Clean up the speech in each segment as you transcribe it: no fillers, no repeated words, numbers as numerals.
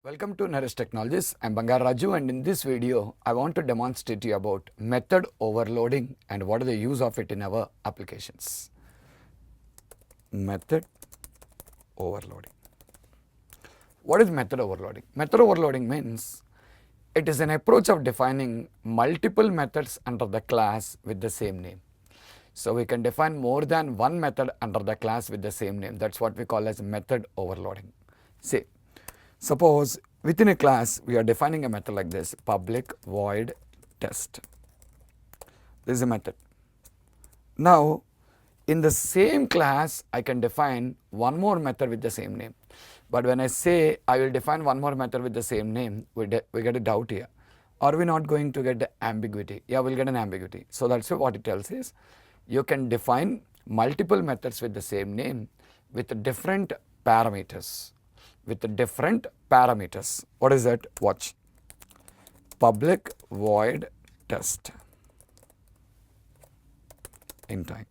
Welcome to Naresh Technologies. I'm Bangar Raju, and in this video I want to demonstrate to you about method overloading and what is the use of it in our applications. Method overloading. What is method overloading? Method overloading means it is an approach of defining multiple methods under the class with the same name. So we can define more than one method under the class with the same name. That's what we call as method overloading. See, suppose within a class we are defining a method like this: public void test. This is a method. Now in the same class I can define one more method with the same name. But when I say I will define one more method with the same name, we get a doubt here. Are we not going to get the ambiguity? Yeah, we'll get an ambiguity. So that's what it tells is you can define multiple methods with the same name with different parameters. What is that? Watch. Public void test in time.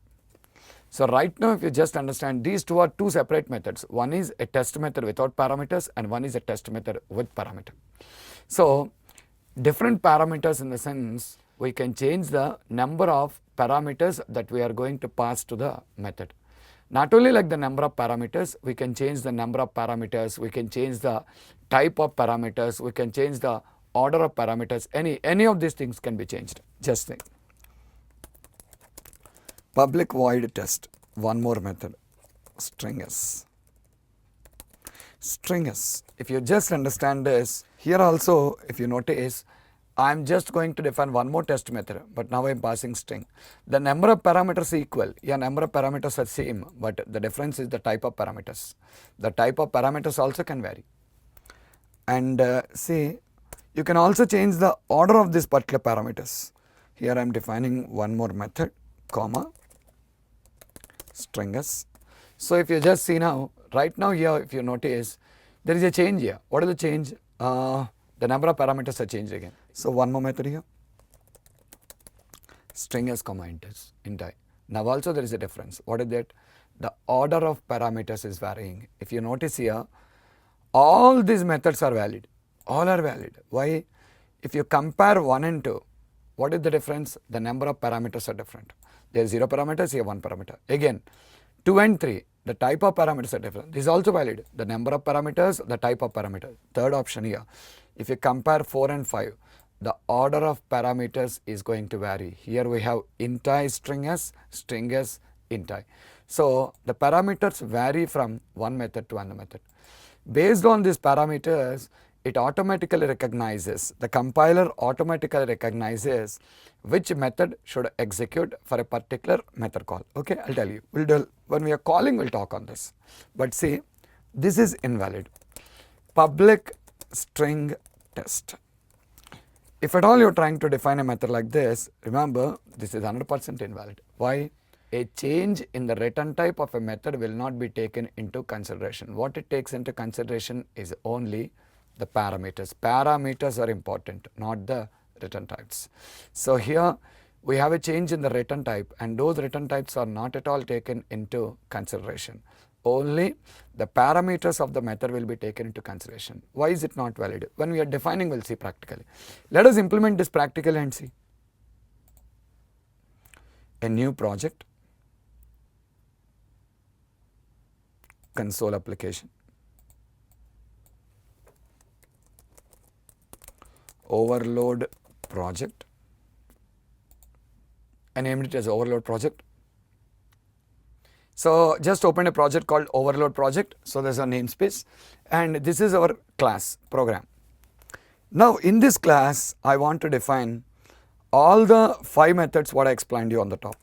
So right now if you just understand, these two are two separate methods. One is a test method without parameters and one is a test method with parameter. So different parameters in the sense we can change the number of parameters that we are going to pass to the method. Not only like the number of parameters, we can change the number of parameters, we can change the type of parameters, we can change the order of parameters, any of these things can be changed. Just think. Public void test, one more method, string s. If you just understand this, here also if you notice, I am just going to define one more test method, but now I am passing string. The number of parameters are equal, yeah, number of parameters are same, but the difference is the type of parameters. The type of parameters also can vary. And see, you can also change the order of these particular parameters. Here I am defining one more method, comma, string s. So if you just see now, right now here if you notice, there is a change here. What is the change? The number of parameters are changed again. So one more method here, string s comma int I. Now also there is a difference. What is that? The order of parameters is varying. If you notice here, all these methods are valid. All are valid. Why? If you compare 1 and 2, what is the difference? The number of parameters are different. There is 0 parameters, here 1 parameter. Again, 2 and 3, the type of parameters are different. This is also valid. The number of parameters, the type of parameter. Third option here. If you compare 4 and 5, the order of parameters is going to vary. Here we have int I string s int I. So the parameters vary from one method to another method. Based on these parameters, it automatically recognizes, the compiler automatically recognizes which method should execute for a particular method call. Okay, I'll tell you. When we are calling, we'll talk on this. But see, this is invalid. Public string test. If at all you're trying to define a method like this, remember this is 100% invalid. Why? A change in the return type of a method will not be taken into consideration. What it takes into consideration is only the parameters. Parameters are important, not the return types. So here we have a change in the return type and those return types are not at all taken into consideration. Only the parameters of the method will be taken into consideration. Why is it not valid? When we are defining, we'll see practically. Let us implement this practically and see. A new project, console application, overload project. I named it as overload project. So just open a project called overload project. So there's a namespace and this is our class program. Now in this class, I want to define all the 5 methods what I explained you on the top.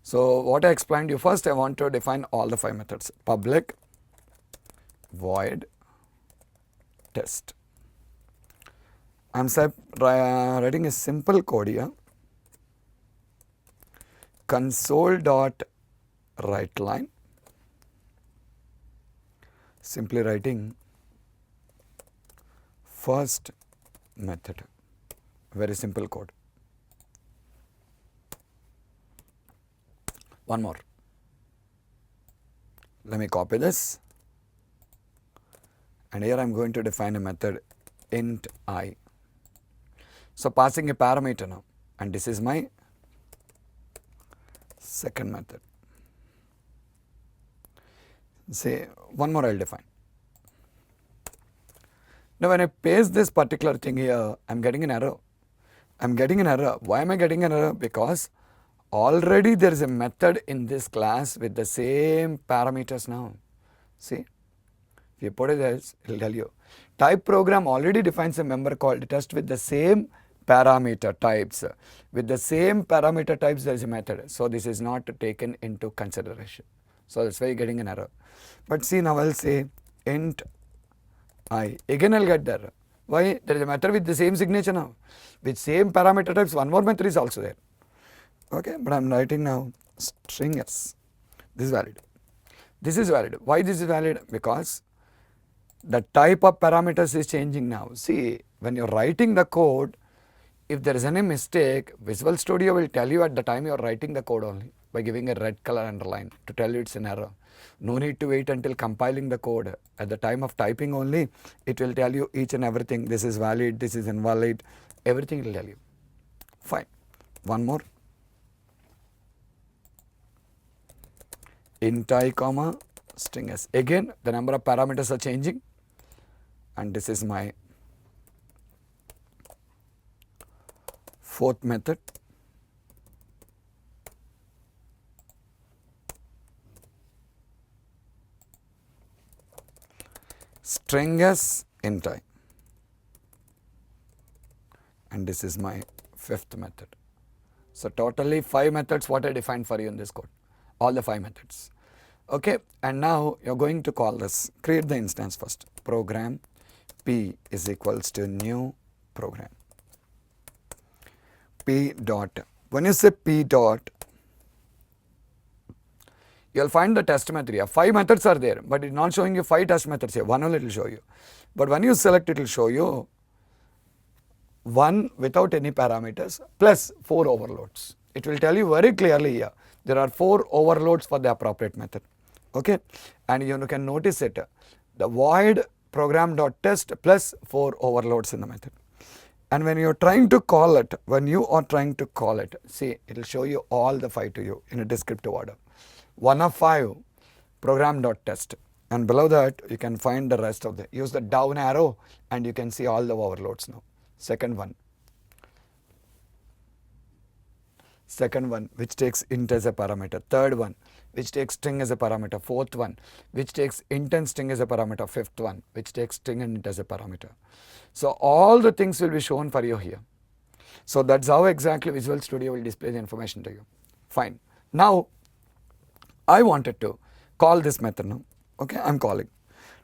So what I explained you first, I want to define all the 5 methods. Public void test. I'm writing a simple code here. Console.writeLine. Simply writing first method. Very simple code. One more. Let me copy this and here I am going to define a method int I. So passing a parameter now, and this is my second method. Say one more I'll define. Now when I paste this particular thing here, I'm getting an error. I'm getting an error. Why am I getting an error? Because already there is a method in this class with the same parameters now. See, if you put it as, it will tell you. Type program already defines a member called test with the same parameter types. With the same parameter types there is a method. So this is not taken into consideration. So that's why you're getting an error. But see, now I'll say int I. Again I'll get the error. Why? There is a method with the same signature now. With same parameter types, one more method is also there. Okay, but I'm writing now string s. This is valid. This is valid. Why this is valid? Because the type of parameters is changing now. See, when you're writing the code, if there is any mistake, Visual Studio will tell you at the time you're writing the code only by giving a red color underline to tell you it's an error. No need to wait until compiling the code. At the time of typing only, it will tell you each and everything. This is valid, this is invalid, everything it will tell you. Fine. One more. Int I comma string s. Again, the number of parameters are changing, and this is my fourth method. String s int I, and this is my fifth method. So totally 5 methods what I defined for you in this code, all the 5 methods. Okay, and now you're going to call this, create the instance first, program p is equals to new program. P dot, when you say p dot, you'll find the test method here. 5 methods are there, but it's not showing you 5 test methods here. One only it will show you. But when you select, it will show you 1 without any parameters plus 4 overloads. It will tell you very clearly here. There are 4 overloads for the appropriate method. Okay, and you can notice it. The void program.test plus 4 overloads in the method. And when you're trying to call it, see, it will show you all the 5 to you in a descriptive order. 1 of 5 program.test, and below that you can find the rest of the, use the down arrow and you can see all the overloads now. Second one which takes int as a parameter. Third one which takes string as a parameter. Fourth one which takes int and string as a parameter. Fifth one which takes string and int as a parameter. So all the things will be shown for you here. So that's how exactly Visual Studio will display the information to you. Fine. Now I wanted to call this method now. Okay, I'm calling.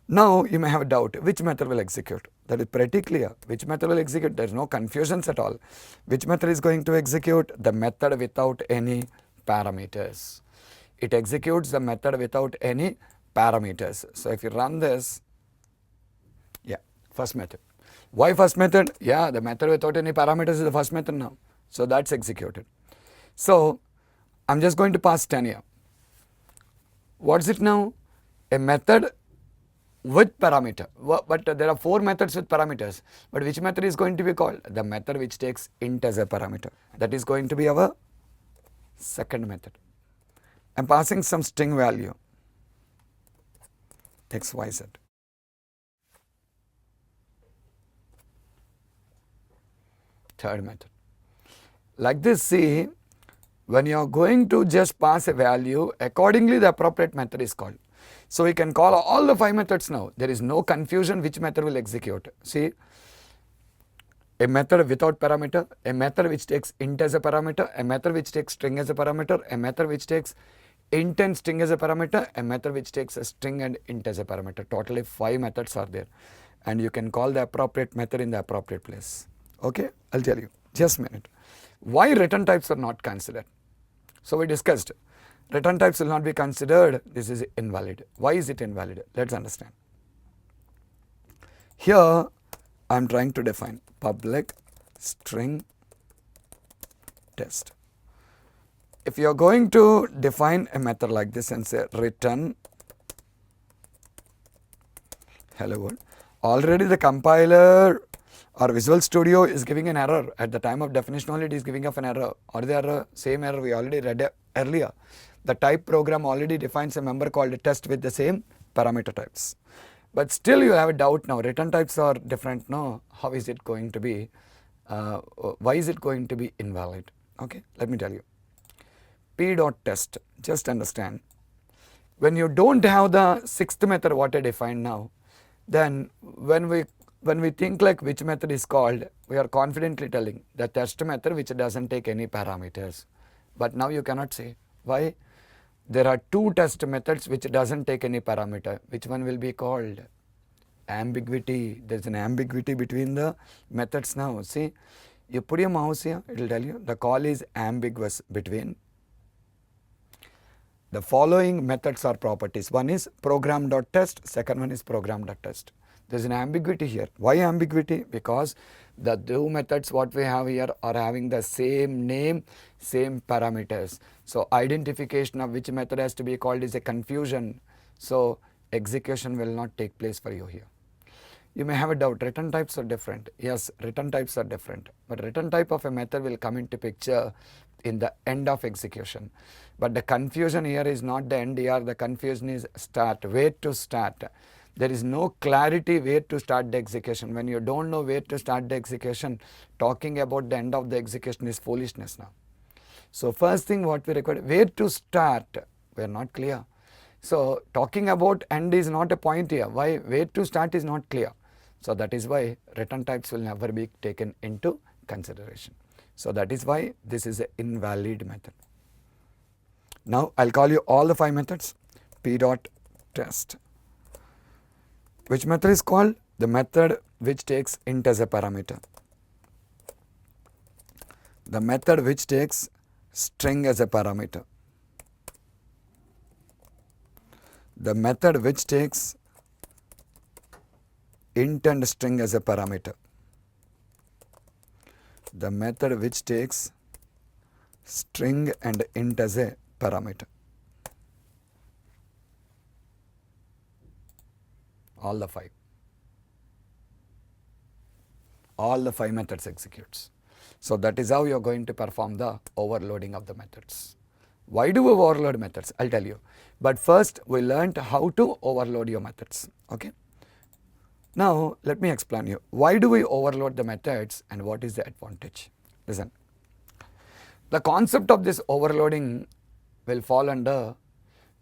Now you may have a doubt, which method will execute? That is pretty clear. Which method will execute? There is no confusions at all. Which method is going to execute? The method without any parameters. It executes the method without any parameters. So if you run this, yeah, first method. Why first method? Yeah, the method without any parameters is the first method now. So that's executed. So I'm just going to pass 10 here. What's it now? A method with parameter. But there are 4 methods with parameters. But which method is going to be called? The method which takes int as a parameter. That is going to be our second method. I'm passing some string value, x, y, z. Third method. Like this, see, when you are going to just pass a value, accordingly the appropriate method is called. So we can call all the 5 methods now. There is no confusion which method will execute. See, a method without parameter, a method which takes int as a parameter, a method which takes string as a parameter, a method which takes int and string as a parameter, a method which takes a string and int as a parameter. Totally 5 methods are there. And you can call the appropriate method in the appropriate place. Okay, I'll tell you. Just a minute. Why return types are not considered? So we discussed. Return types will not be considered. This is invalid. Why is it invalid? Let's understand. Here I am trying to define public string test. If you are going to define a method like this and say return hello world, already the compiler or Visual Studio is giving an error. At the time of definition only it is giving of an error, or the error, same error we already read earlier. The type program already defines a member called a test with the same parameter types. But still you have a doubt now, return types are different, no, how is it going to be, why is it going to be invalid? Okay, let me tell you. P.test, just understand, when you don't have the sixth method what I defined now, then when we think like which method is called, we are confidently telling the test method which doesn't take any parameters. But now you cannot say. Why? There are two test methods which doesn't take any parameter. Which one will be called? Ambiguity. There is an ambiguity between the methods now. See, you put your mouse here, it will tell you the call is ambiguous between the following methods or properties. One is program.test, second one is program.test. There is an ambiguity here. Why ambiguity? Because the two methods what we have here are having the same name, same parameters. So identification of which method has to be called is a confusion. So execution will not take place for you here. You may have a doubt, return types are different. Yes, return types are different, but return type of a method will come into picture in the end of execution. But the confusion here is not the end here, the confusion is start, where to start. There is no clarity where to start the execution. When you don't know where to start the execution, talking about the end of the execution is foolishness now. So first thing what we require, where to start, we are not clear. So talking about end is not a point here. Why? Where to start is not clear. So that is why return types will never be taken into consideration. So that is why this is an invalid method. Now I'll call you all the 5 methods. P.test. Which method is called? The method which takes int as a parameter. The method which takes string as a parameter. The method which takes int and string as a parameter. The method which takes string and int as a parameter. All the 5. All the 5 methods executes. So that is how you are going to perform the overloading of the methods. Why do we overload methods? I'll tell you. But first we learned how to overload your methods. Okay. Now let me explain you. Why do we overload the methods and what is the advantage? Listen. The concept of this overloading will fall under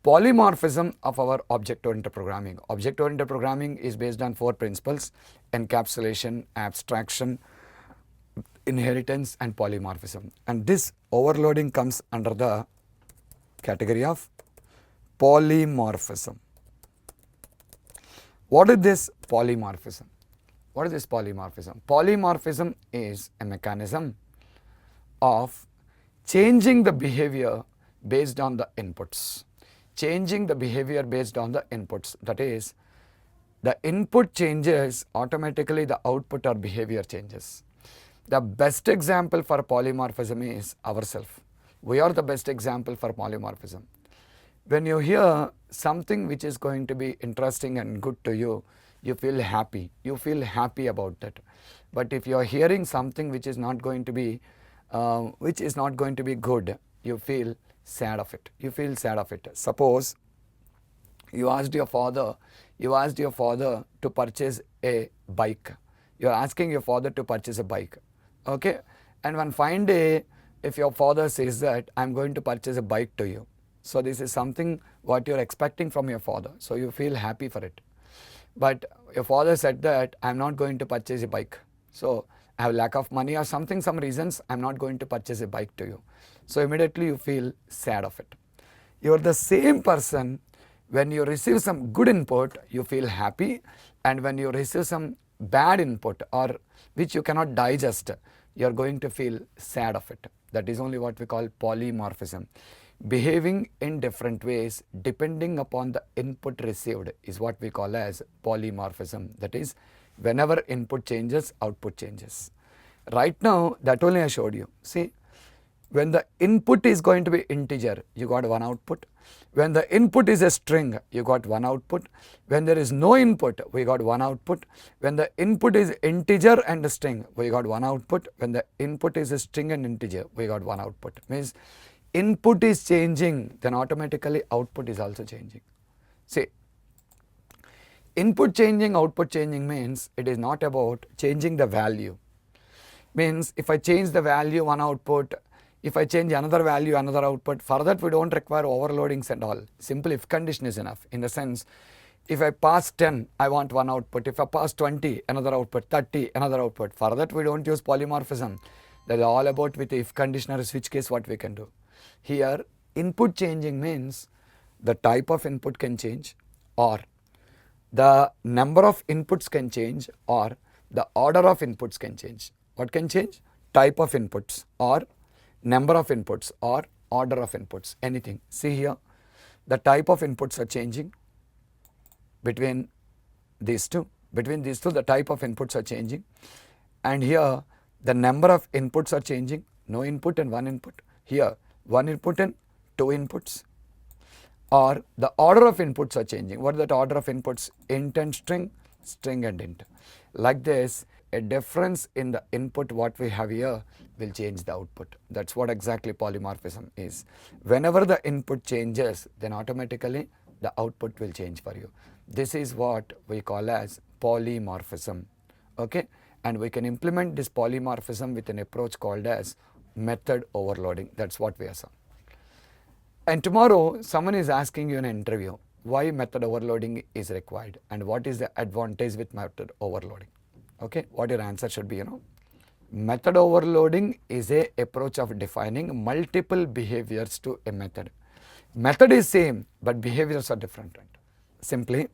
polymorphism of our object-oriented programming. Object-oriented programming is based on 4 principles: encapsulation, abstraction, inheritance and polymorphism. And this overloading comes under the category of polymorphism. What is this polymorphism? What is this polymorphism? Polymorphism is a mechanism of changing the behavior based on the inputs. Changing the behavior based on the inputs. That is, the input changes, automatically the output or behavior changes. The best example for polymorphism is ourselves. We are the best example for polymorphism. When you hear something which is going to be interesting and good to you, you feel happy. You feel happy about that. But if you are hearing something which is not going to be good, you feel sad of it. You feel sad of it. Suppose you asked your father to purchase a bike. You are asking your father to purchase a bike. Okay? And one fine day, if your father says that, I am going to purchase a bike to you. So this is something what you are expecting from your father. So you feel happy for it. But your father said that I am not going to purchase a bike. So I have lack of money or something, some reasons I am not going to purchase a bike to you. So immediately you feel sad of it. You are the same person. When you receive some good input, you feel happy, and when you receive some bad input or which you cannot digest, you are going to feel sad of it. That is only what we call polymorphism. Behaving in different ways depending upon the input received is what we call as polymorphism. That is, whenever input changes, output changes. Right now, that only I showed you. See, When the input is going to be integer, you got one output. When the input is a string, you got one output. When there is no input, we got one output. When the input is integer and a string, we got one output. When the input is a string and integer, we got one output. Means input is changing, then automatically output is also changing. See, input changing, output changing means it is not about changing the value. Means if I change the value, one output. If I change another value, another output. For that we don't require overloadings and all. Simple if condition is enough. In the sense, if I pass 10, I want one output. If I pass 20, another output. 30, another output. For that we don't use polymorphism. That is all about with if condition or switch case what we can do. Here input changing means the type of input can change, or the number of inputs can change, or the order of inputs can change. What can change? Type of inputs, or number of inputs, or order of inputs, anything. See here, the type of inputs are changing between these two. Between these two, the type of inputs are changing. And here, the number of inputs are changing. No input and one input. Here, one input and two inputs. Or the order of inputs are changing. What is that order of inputs? Int and string, string and int. Like this, a difference in the input what we have here will change the output. That's what exactly polymorphism is. Whenever the input changes, then automatically the output will change for you. This is what we call as polymorphism. Okay, and we can implement this polymorphism with an approach called as method overloading. That's what we are saying. And tomorrow someone is asking you in an interview why method overloading is required and what is the advantage with method overloading. Okay, what your answer should be, Method overloading is a approach of defining multiple behaviors to a method. Method is same, but behaviors are different. Right? Simply,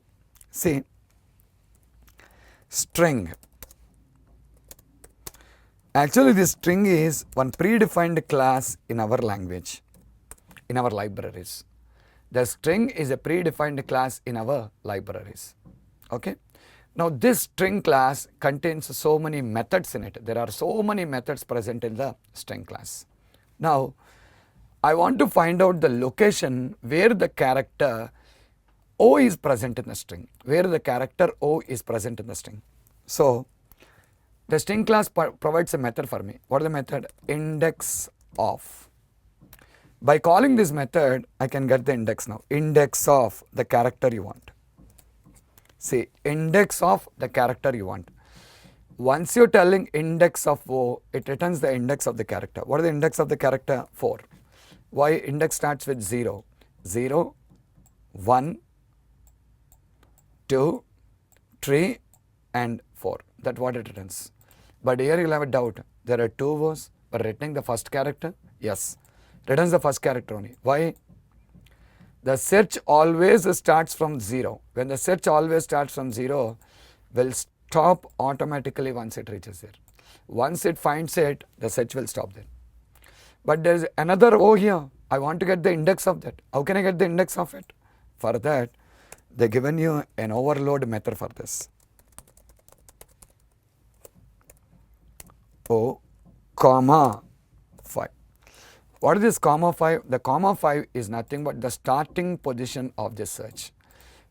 see, string. Actually, this string is one predefined class in our language, in our libraries. The string is a predefined class in our libraries. Okay. Now this string class contains so many methods in it. There are so many methods present in the string class. Now I want to find out the location where the character O is present in the string. Where the character O is present in the string. So the string class provides a method for me. What is the method? Index of. By calling this method, I can get the index now. Index of the character you want. See, index of the character you want. Once you're telling index of O, it returns the index of the character. What is the index of the character? 4. Why? Index starts with 0. 0, 1, 2, 3 and 4. That's what it returns. But here you'll have a doubt. There are 2 O's, but returning the first character? Yes. Returns the first character only. Why? The search always starts from 0. When the search always starts from 0, will stop automatically once it reaches there. Once it finds it, the search will stop there. But there is another O here. I want to get the index of that. How can I get the index of it? For that, they given you an overload method for this. O, comma, 5. What is this comma 5? The comma 5 is nothing but the starting position of the search.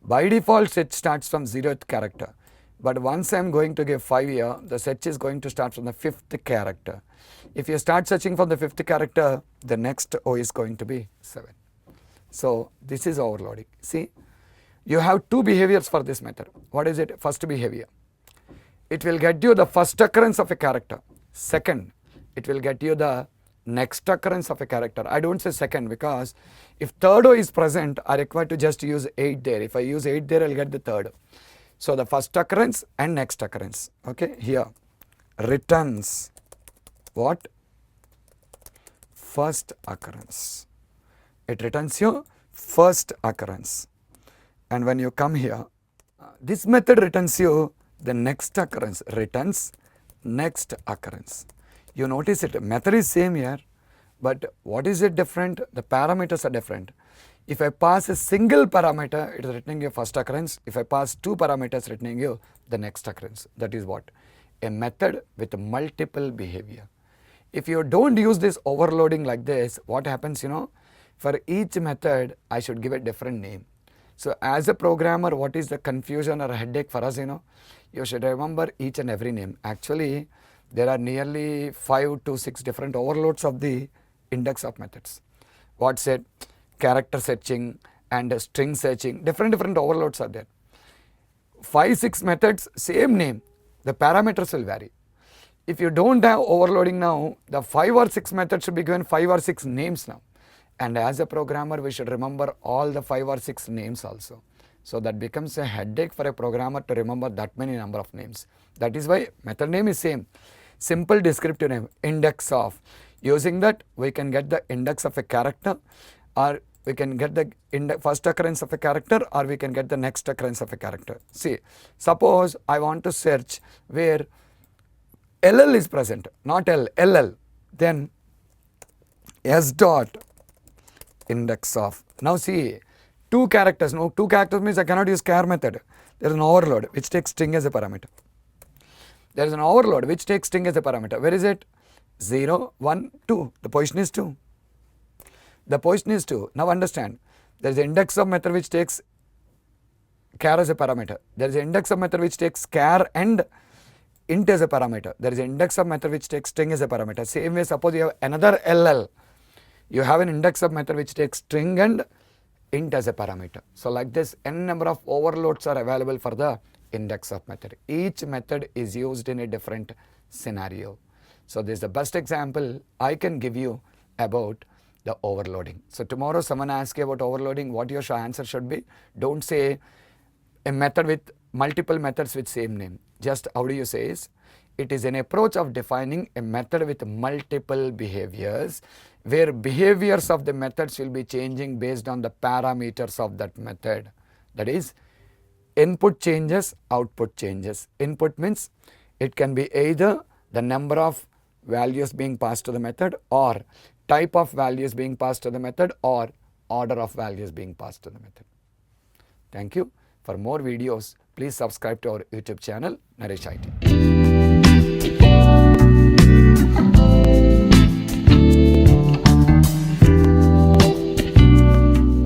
By default, search starts from 0th character. But once I am going to give 5 here, the search is going to start from the 5th character. If you start searching from the 5th character, the next O is going to be 7. So this is overloading. See, you have 2 behaviors for this method. What is it? First behavior. It will get you the first occurrence of a character. Second, it will get you the next occurrence of a character. I don't say second because if third O is present, I require to just use 8 there. If I use 8 there, I'll get the third. So the first occurrence and next occurrence. Okay, here returns what? First occurrence. It returns your first occurrence. And when you come here, this method returns you the next occurrence. Returns next occurrence. You notice it, method is same here, but what is it different? The parameters are different. If I pass a single parameter, it is returning your first occurrence. If I pass 2 parameters, returning you the next occurrence. That is what? A method with multiple behavior. If you don't use this overloading like this, what happens, for each method, I should give a different name. So as a programmer, what is the confusion or headache for us, you should remember each and every name. Actually, there are nearly 5 to 6 different overloads of the index of methods. What's it? Character searching and string searching, different overloads are there. 5, 6 methods, same name, the parameters will vary. If you don't have overloading now, the 5 or 6 methods should be given 5 or 6 names now. And as a programmer, we should remember all the 5 or 6 names also. So that becomes a headache for a programmer to remember that many number of names. That is why method name is same. Simple descriptive name, index of. Using that, we can get the index of a character, or we can get the first occurrence of a character, or we can get the next occurrence of a character. See, suppose I want to search where LL is present, not L, LL. Then S dot index of. Now see, 2 characters. No, 2 characters means I cannot use char method. There is an overload which takes string as a parameter. There is an overload which takes string as a parameter. Where is it? 0, 1, 2. The position is 2. The position is 2. Now understand, there is an index of method which takes char as a parameter. There is an index of method which takes char and int as a parameter. There is an index of method which takes string as a parameter. Same way, suppose you have another LL. You have an index of method which takes string and int as a parameter. So like this, n number of overloads are available for the index of method. Each method is used in a different scenario. So this is the best example I can give you about the overloading. So tomorrow someone asks you about overloading, what your answer should be? Don't say a method with multiple methods with same name. Just how do you say is, it is an approach of defining a method with multiple behaviors, where behaviors of the methods will be changing based on the parameters of that method. That is, input changes, output changes. Input means it can be either the number of values being passed to the method, or type of values being passed to the method, or order of values being passed to the method. Thank you. For more videos, please subscribe to our YouTube channel, Naresh IT.